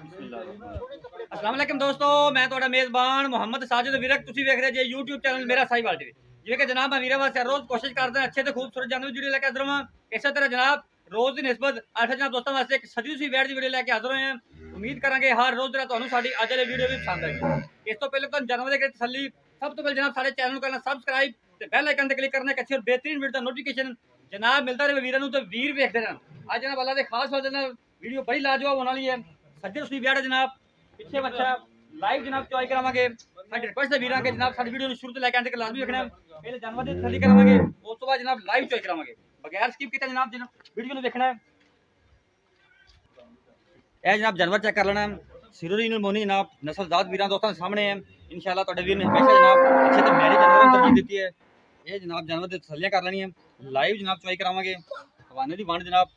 अस्सलाम वालेकुम दोस्तों, मैं ਤੁਹਾਡਾ ਮੇਜ਼ਬਾਨ ਮੁਹੰਮਦ ਸਾजिद ਵਿਰਕ। ਤੁਸੀਂ ਵੇਖ ਰਹੇ ਜੇ YouTube ਚੈਨਲ ਮੇਰਾ ਸਾਈਵਾਲ ਟੀਵੀ। ਜਿਵੇਂ ਕਿ ਜਨਾਬ ਮੈਂ ਵੀਰਾਂ ਵਾਸਤੇ ਰੋਜ਼ ਕੋਸ਼ਿਸ਼ ਕਰਦਾ ਅੱਛੇ ਤੇ ਖੂਬਸੂਰਤ ਜਾਨਵਰ ਵੀਡੀਓ ਲੈ ਕੇ ਹਾਜ਼ਰ ਹਾਂ। ਇਸੇ ਤਰ੍ਹਾਂ ਜਨਾਬ ਰੋਜ਼ ਦੀ ਨਿਸਬਤ ਅੱਜ ਜਨਾਬ ਦੋਸਤਾਂ ਵਾਸਤੇ ਇੱਕ ਸਜੀ ਹੋਈ ਵੈੜ ਦੀ ਵੀਡੀਓ ਲੈ ਕੇ ਹਾਜ਼ਰ ਹੋਏ ਹਾਂ। ਉਮੀਦ ਕਰਾਂਗੇ ਹਰ ਰੋਜ਼ ਜਿਹੜਾ ਤੁਹਾਨੂੰ ਸਾਡੀ ਅੱਜ ਵਾਲੀ ਵੀਡੀਓ ਵੀ ਪਸੰਦ ਆਏਗੀ। ਇਸ ਤੋਂ ਪਹਿਲੇ ਤੁਹਾਨੂੰ ਜਾਨਵਰ ਦੇ ਤਸੱਲੀ ਸਭ ਤੋਂ ਪਹਿਲੇ ਜਨਾਬ ਸਾਡੇ ਚੈਨਲ ਨੂੰ ਕਰਨਾ ਸਬਸਕ੍ਰਾਈਬ ਤੇ ਬੈਲ ਆਈਕਨ ਤੇ ਕਲਿੱਕ ਕਰਨਾ ਇੱਕ ਅੱਛੀ ਔਰ ਬਿਹਤਰੀਨ ਵੀਡੀਓ ਦਾ ਨੋਟੀਫਿਕੇਸ਼ਨ ਜਨਾਬ ਮਿਲਦਾ ਰਹੇ ਵੀਰਾਂ ਨੂੰ ਤੇ ਵੀਰ ਵੇਖਦੇ ਰਹਿਣ। ਅੱਜ ਜਨਾਬ ਅੱਲਾ ਦੇ ਖਾਸ ਵਜ੍ਹਾ ਨਾਲ ਵੀਡੀਓ ਬੜੀ ਲਾਜਵਾਬ ਹੋਣ ਵਾਲੀ ਹੈ। ਸੱਜੇ ਤੁਸੀਂ ਵੈੜ ਜਨਾਬ ਪਿੱਛੇ ਬੱਚਾ ਲਾਈਵ ਜਨਾਬ ਚੁਆਈ ਕਰਾਵਾਂਗੇ। ਸਾਡੀ ਰਿਕੁਐਸਟ ਹੈ ਵੀਰਾਂ ਕੇ ਜਨਾਬ ਸਾਡੀ ਵੀਡੀਓ ਨੂੰ ਸ਼ੁਰੂ ਤੋਂ ਲੈ ਕੇ ਅੰਤ ਤੱਕ ਲਾਜ਼ਮੀ ਵੇਖਣਾ। ਪਹਿਲੇ ਜਾਨਵਰ ਦੀ ਤਸੱਲੀ ਕਰਾਵਾਂਗੇ, ਉਸ ਤੋਂ ਬਾਅਦ ਜਨਾਬ ਲਾਈਵ ਚੁਆਈ ਕਰਾਵਾਂਗੇ ਬਗੈਰ ਸਕਿਪ ਕੀਤਾ ਜਨਾਬ ਵੀਡੀਓ ਨੂੰ ਦੇਖਣਾ ਹੈ। ਇਹ ਜਨਾਬ ਜਾਨਵਰ ਚੈੱਕ ਕਰ ਲੈਣਾ। ਸਿਰੋਰੀਨਲ ਮੋਨੀ ਜਨਾਬ ਨਸਲਜ਼ਾਤ ਵੀਰਾਂ ਦੋਸਤਾਂ ਦੇ ਸਾਹਮਣੇ ਹੈ। इंशाल्लाह ਤੁਹਾਡੇ ਵੀਰ ਨੇ ਹਮੇਸ਼ਾ ਜਨਾਬ ਅੱਛੇ ਤੇ ਮੈਰਿਜ ਜਾਨਵਰਾਂ ਨੂੰ ਤਰਜੀਹ ਦਿੱਤੀ ਹੈ। ਇਹ ਜਨਾਬ ਜਾਨਵਰ ਦੀ ਤਸੱਲੀਆਂ ਕਰ ਲੈਣੀਆਂ ਲਾਈਵ ਜਨਾਬ ਚੁਆਈ ਕਰਾਵਾਂਗੇ। ਹਵਾਨੇ ਦੀ ਵੰਡ ਜਨਾਬ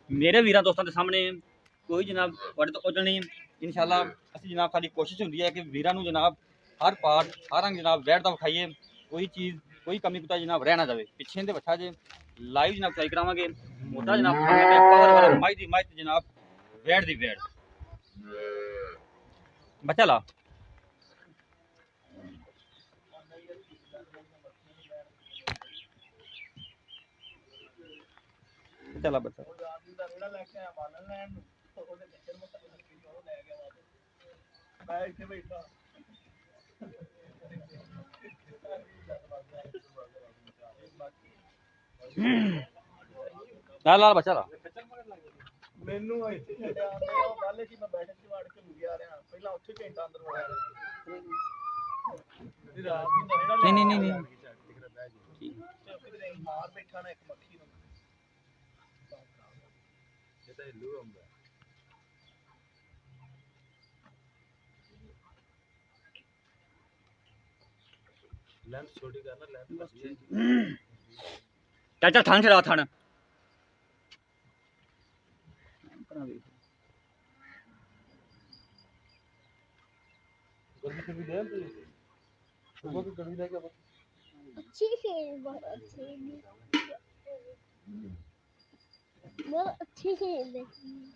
ਮੇਰੇ ਵੀਰਾਂ ਦੋਸਤਾਂ ਦੇ ਸਾਹਮਣੇ ਕੋਈ ਜਨਾਬ ਤੁਹਾਡੇ ਤੋਂ ਉਜਲ ਨਹੀਂ। इंशाल्लाह ਅਸੀਂ ਜਨਾਬ ਸਾਡੀ ਕੋਸ਼ਿਸ਼ ਹੁੰਦੀ ਹੈ ਕਿ ਵੀਰਾਂ ਨੂੰ ਜਨਾਬ ਹਰ ਪਾਰਟ ਹਰ ਰੰਗ ਜਨਾਬ ਵੈੜ ਦਾ ਵਿਖਾਈਏ। ਕੋਈ ਚੀਜ਼ ਕੋਈ ਕਮੀ ਕੁਤਾ ਜਨਾਬ ਰਹਿ ਨਾ ਜਾਵੇ। ਪਿੱਛੇ ਦੇ ਬੱਚਾ ਜੇ ਲਾਈਵ ਜਨਾਬ ਚੁਆਈ ਕਰਾਵਾਂਗੇ। ਮੋਟਾ ਜਨਾਬ ਪਾਵਰ ਵਾਲਾ ਮਾਈ ਦੀ ਮਾਈ ਜਨਾਬ ਵੈੜ ਦੀ ਵੈੜ ਬੱਚਾ ਲਾ चला बच्चा लाल बच्चा ला ਮੈਨੂੰ ਇੱਥੇ ਛੱਡਿਆ ਆਂਦੇ ਉਹ ਗੱਲ ਸੀ ਮੈਂ ਬੈਠਕ 'ਚ ਵੜ ਕੇ ਲੁਕਿਆ ਰਿਹਾ ਪਹਿਲਾਂ ਉੱਥੇ ਘੰਟਾ ਅੰਦਰ ਵੜਿਆ ਰਿਹਾ ਰਾਤ ਨੂੰ नहीं ਕਿਤੇ ਮਾਰ ਬੈਠਾ ਨਾ ਇੱਕ ਮੱਖੀ ਨੂੰ ਇਹ ਤਾਂ ਹਿੱਲੂ ਹੁੰਦਾ ਲੈਂਥ ਛੋਟੀ ਕਰਨਾ ਲੈਂਥ चाचा थान से थान गलती से भी ले तो सुबह की कड़ी लेके अच्छी है, बहुत अच्छी है, बहुत अच्छी है देखने में।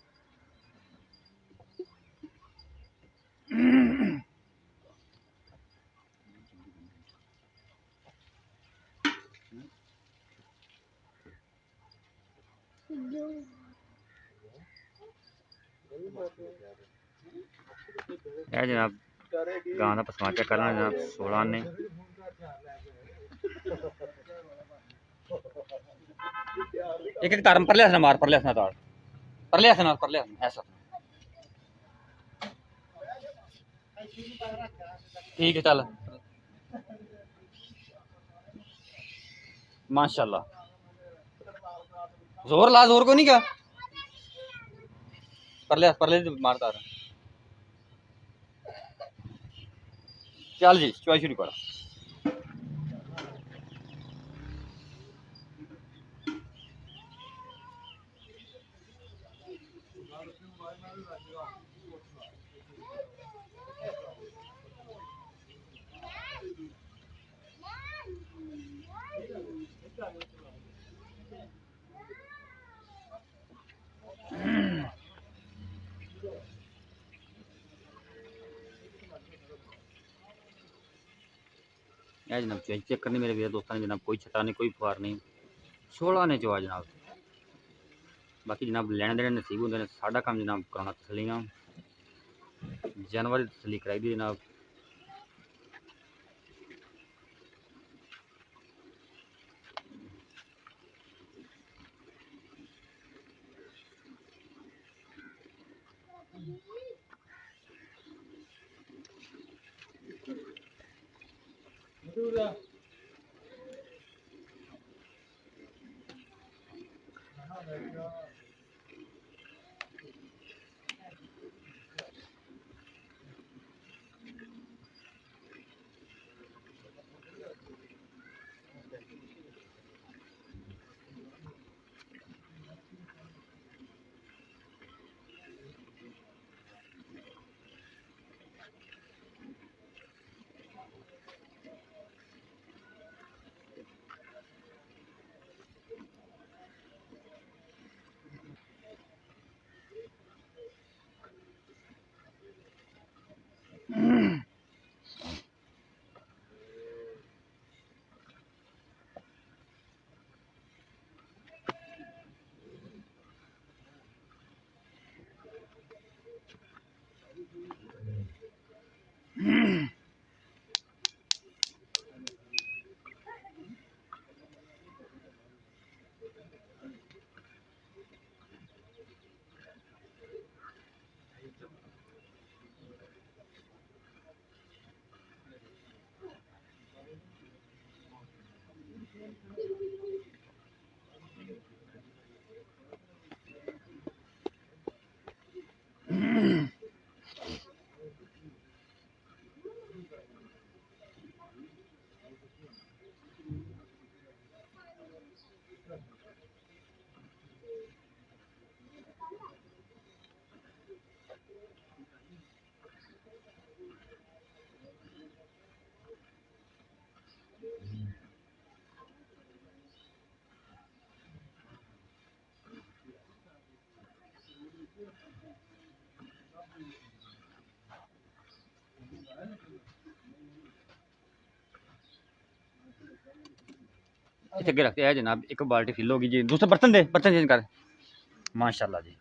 है जनाब गां का पसमा चेक करना जनाब 16 ने एक एक तारम परले हसना मार परले हसना तार परले हसना ऐसा ठीक है चल माशाल्लाह जोर ला जोर को नहीं क्या परले मारता रहा चल जी चॉइस शुरू करो जनाब चेक करनी मेरे वीर दोस्तों ने जनाब कोई छटा नहीं कोई फुहार नहीं 16 ने चो जनाब बाकी जनाब लेने देने नसीब होंगे साडा काम जनाब कराना तसलियाँ जानवर की तसली कराई दी जनाब इसे अगे रखते हैं जनाब। एक बाल्टी फिल होगी जी। दूसरा बर्तन दे, बर्तन चेंज कर। माशाल्लाह जी।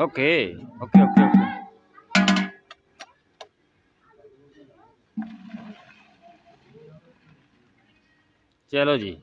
Okay okay okay okay. चलो जी।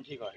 ठीक है।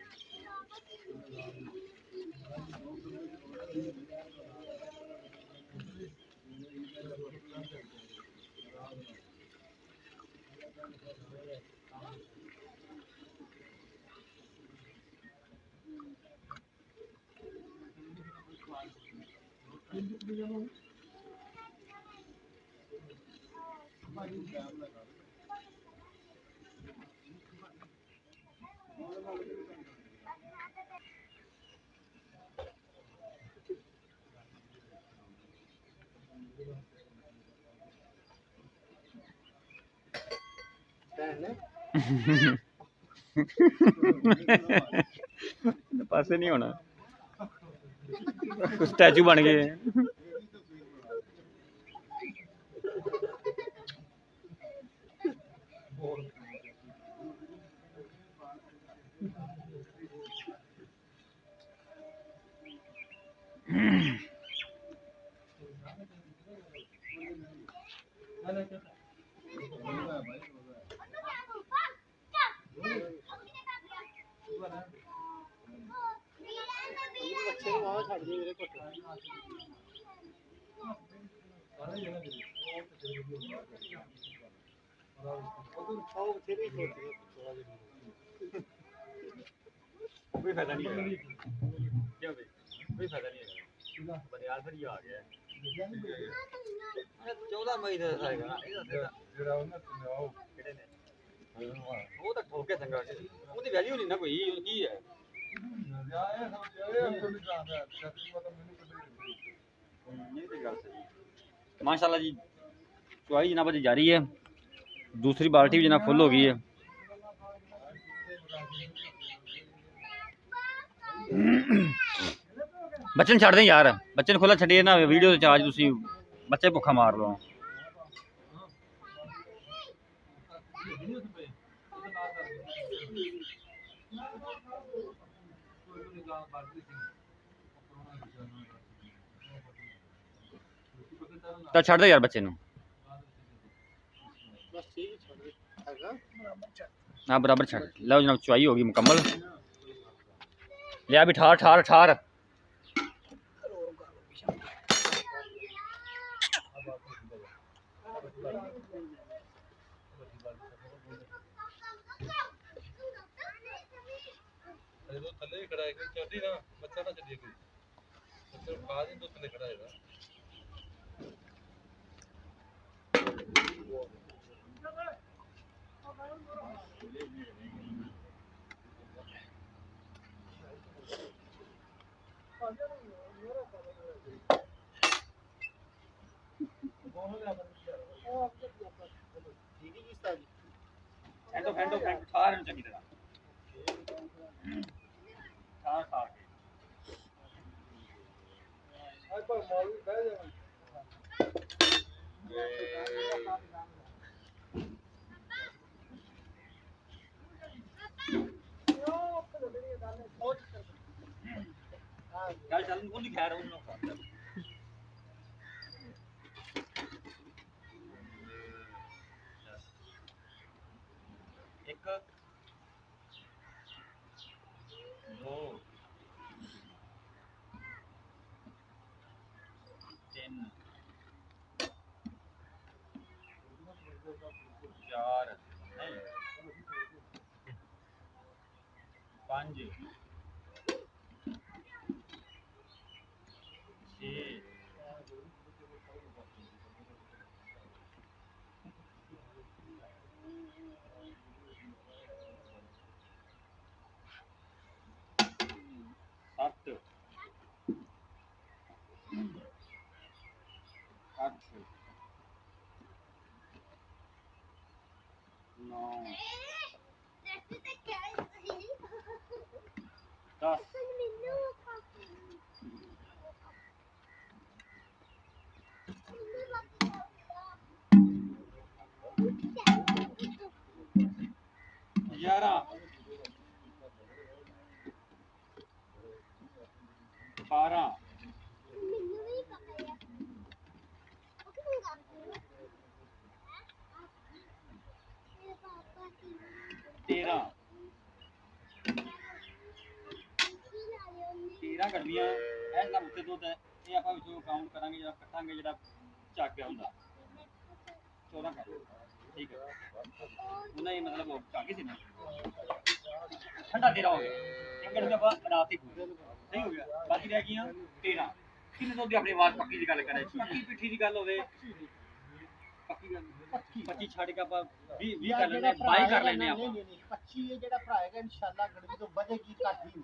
पासे नहीं होना, स्टैचू बन गए। कोई फायदा नहीं है, क्या भाई, कोई फायदा नहीं है। बनियाल फिर ये आ गया है। 14 मई ਦਾ ਆਏਗਾ ਨਾ ਜਿਹੜਾ ਉਹਨਾਂ ਸੁਣਾਓ ਕਿਹੜੇ ਨੇ ਉਹ ਤਾਂ ਠੋਕੇ ਚੰਗਾ ਉਹਦੀ ਵੈਲਿਊ ਨਹੀਂ ਨਾ ਕੋਈ ਉਹ ਕੀ ਹੈ ਯਾਰ ਇਹ ਤੋਂ ਨਹੀਂ ਜਾਣਦਾ ਛੱਤੀ ਮਤਲਬ ਮੈਨੂੰ ਕਿਤੇ ਇਹ ਤੇ ਗੱਲ ਸਹੀ। माशाल्लाह जी चुआई जनाब जी जारी है। दूसरी बाल्टी भी जनाब फुल हो गई है। बच्चे छड़ दें यार, बच्चे खुला छड़िए ना वीडियो चार्ज तुसी बच्चे भुखा मार लो। तो छड़ दे यार बच्चे नु। हाँ बराबर छड़। लो जनाब चुआई होगी मुकम्मल। लिया भी ठार ठार ठार। ਠੀਕ ਹੀ ਕੀਤਾ ਜੀ ਫੈਂਟੋ ਫੈਂਟੋ ਫੈਂਟੋ ਸਾਰਿਆਂ ਨੂੰ ਚੰਗੀ ਤਰ੍ਹਾਂ ਸਾਰਾ ਸਾਰ ਕੇ ਚੱਲ ਚੱਲ ਉਹਦੀ ਖੈਰ ਉਹਨੂੰ ਖਾ ਇੱਕ ਦੋ ਤਿੰਨ ਚਾਰ ਨਹੀਂ ਪੰਜ ਛੇ ਸੱਤ ਅੱਠ ਨੌ ਦਸ 11 12 13 13 ਗਰਮੀਆਂ ਇਹ ਨਾ ਉੱਤੇ ਦੁੱਧ ਹੈ ਇਹ ਆਪਾਂ ਵਿੱਚੋਂ ਕਾਊਂਟ ਕਰਾਂਗੇ ਜਿਹੜਾ ਕੱਟਾਂਗੇ ਜਿਹੜਾ ਝੱਗ ਗਿਆ ਹੁੰਦਾ 14 ਕਰ ਲਓ ਠੀਕ ਹੈ ਉਹਨਾਂ ਹੀ ਮਤਲਬ ਉਹ ਝੱਗ ਸੀ ਨਾ ਠੰਡਾ 13 ਹੋ ਗਿਆ ਇੱਕ ਮਿੰਟ ਆਪਾਂ ਰਾਤ ਹੀ ਸਹੀ ਹੋ ਗਿਆ ਬਾਕੀ ਰਹਿ ਗਈਆਂ 13 ਕਿੰਨੇ ਦੁੱਧ ਦੀ ਆਪਣੀ ਆਵਾਜ਼ ਪੱਕੀ ਦੀ ਗੱਲ ਕਰੇ ਪੱਕੀ ਪਿੱਠੀ ਦੀ ਗੱਲ ਹੋਵੇ ਪੱਕੀ ਗੱਲ 25 ਛੱਡ ਕੇ ਆਪਾਂ 20 ਕਰ ਲੈਂਦੇ 22 ਕਰ ਲੈਂਦੇ ਆਪਾਂ 25 ਇਹ ਜਿਹੜਾ ਭਰਾ ਹੈਗਾ ਇਨਸ਼ਾਅੱਲਾ ਗੜਵੀ ਤੋਂ ਵਧੇਗੀ ਘੱਟ ਹੀ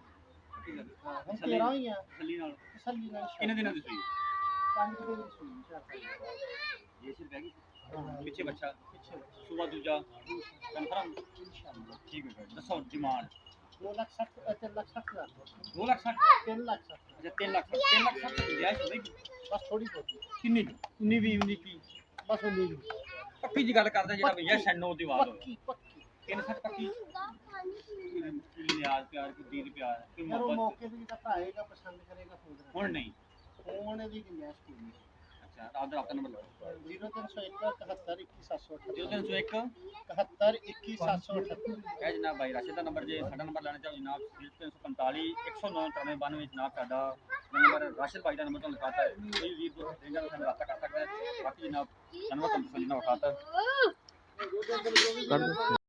ਹਾਂ ਹੁਣ ਤਸੱਲੀ 13 ਹੀ ਆ ਤਸੱਲੀ ਨਾਲ ਤਸੱਲੀ ਨਾਲ ਕਿੰਨੇ ਦਿਨਾਂ ਦੀ ਸੂਈ 5 ਦਿਨ ਦੀ ਸੂਈ ਇਹ ਸਿਰ ਬਹਿ ਗਈ ਪਿੱਛੇ ਬੱਚਾ ਪਿੱਛੇ ਸੁਬਾ ਦੂਜਾ ਕਨਫਰਮ ਇਨਸ਼ਾਅੱਲਾ ਠੀਕ ਹੈ ਦੱਸੋ ਡਿਮਾਂਡ 2 ਲੱਖ 60 3 ਲੱਖ 60 2 ਲੱਖ 60 3 ਲੱਖ 60 ਅੱਛਾ 3 ਲੱਖ 3 ਲੱਖ 60 ਗੁੰਜਾਇਸ਼ ਹੋਵੇਗੀ ਬਸ ਥੋੜੀ ਬਹੁਤੀ ਕਿੰਨੀ 19 20 19 ਕੀ ਬਸ ਉਹ ਨਹੀਂ ਪੱਕੀ ਜੀ ਗੱਲ ਕਰਦਾ ਜਿਹੜਾ ਭਈਆ ਛੰਨੋ ਦੀ ਆਵਾਜ਼ ਹੋਵੇ ਪੱਕੀ 3 60 ਪੱਕੀ ਲਿਆਜ਼ ਪਿਆਰ ਕੋਈ ਦੀਦ ਪਿਆਰ ਕੋਈ ਯਾਰ ਉਹ ਮੁਹੱਬਤ ਮੌਕੇ ਤੇ ਜਿਹੜਾ ਭਰਾ ਆਏਗਾ ਪਸੰਦ ਕਰੇਗਾ ਫੋਨ ਹੁਣ ਨਹੀਂ ਫੋਨ ਦੀ ਗੁੰਜਾਇਸ਼ ਕੋਈ ਨਹੀਂ ਅੱਛਾ ਆਦਰ ਆਪਣਾ ਨੰਬਰ ਲਓ 0301 71 21738 0301 71 21738 ਇਹ ਜਨਾਬ ਭਾਈ ਰਾਸ਼ਿਦ ਦਾ ਨੰਬਰ ਜੇ ਸਾਡਾ ਨੰਬਰ ਲੈਣਾ ਚਾਹੋ ਜਨਾਬ 345 109 9392 ਜਨਾਬ ਸਾਡਾ ਨੰਬਰ ਰਾਸ਼ਿਦ ਭਾਈ ਦਾ ਨੰਬਰ ਤੁਹਾਨੂੰ ਲਿਖਾਤਾ ਹੈ ਕੋਈ ਵੀਰ ਦੋ ਦੇਗਾ ਤੁਹਾਨੂੰ ਰਾਬਤਾ ਕਰ ਸਕਦਾ ਹੈ ਬਾਕੀ ਜਨਾਬ ਧੰਨਵਾਦ ਤੁਹਾਨੂੰ ਵਿਖਾਤਾ ਕਰ ਦਿਓ।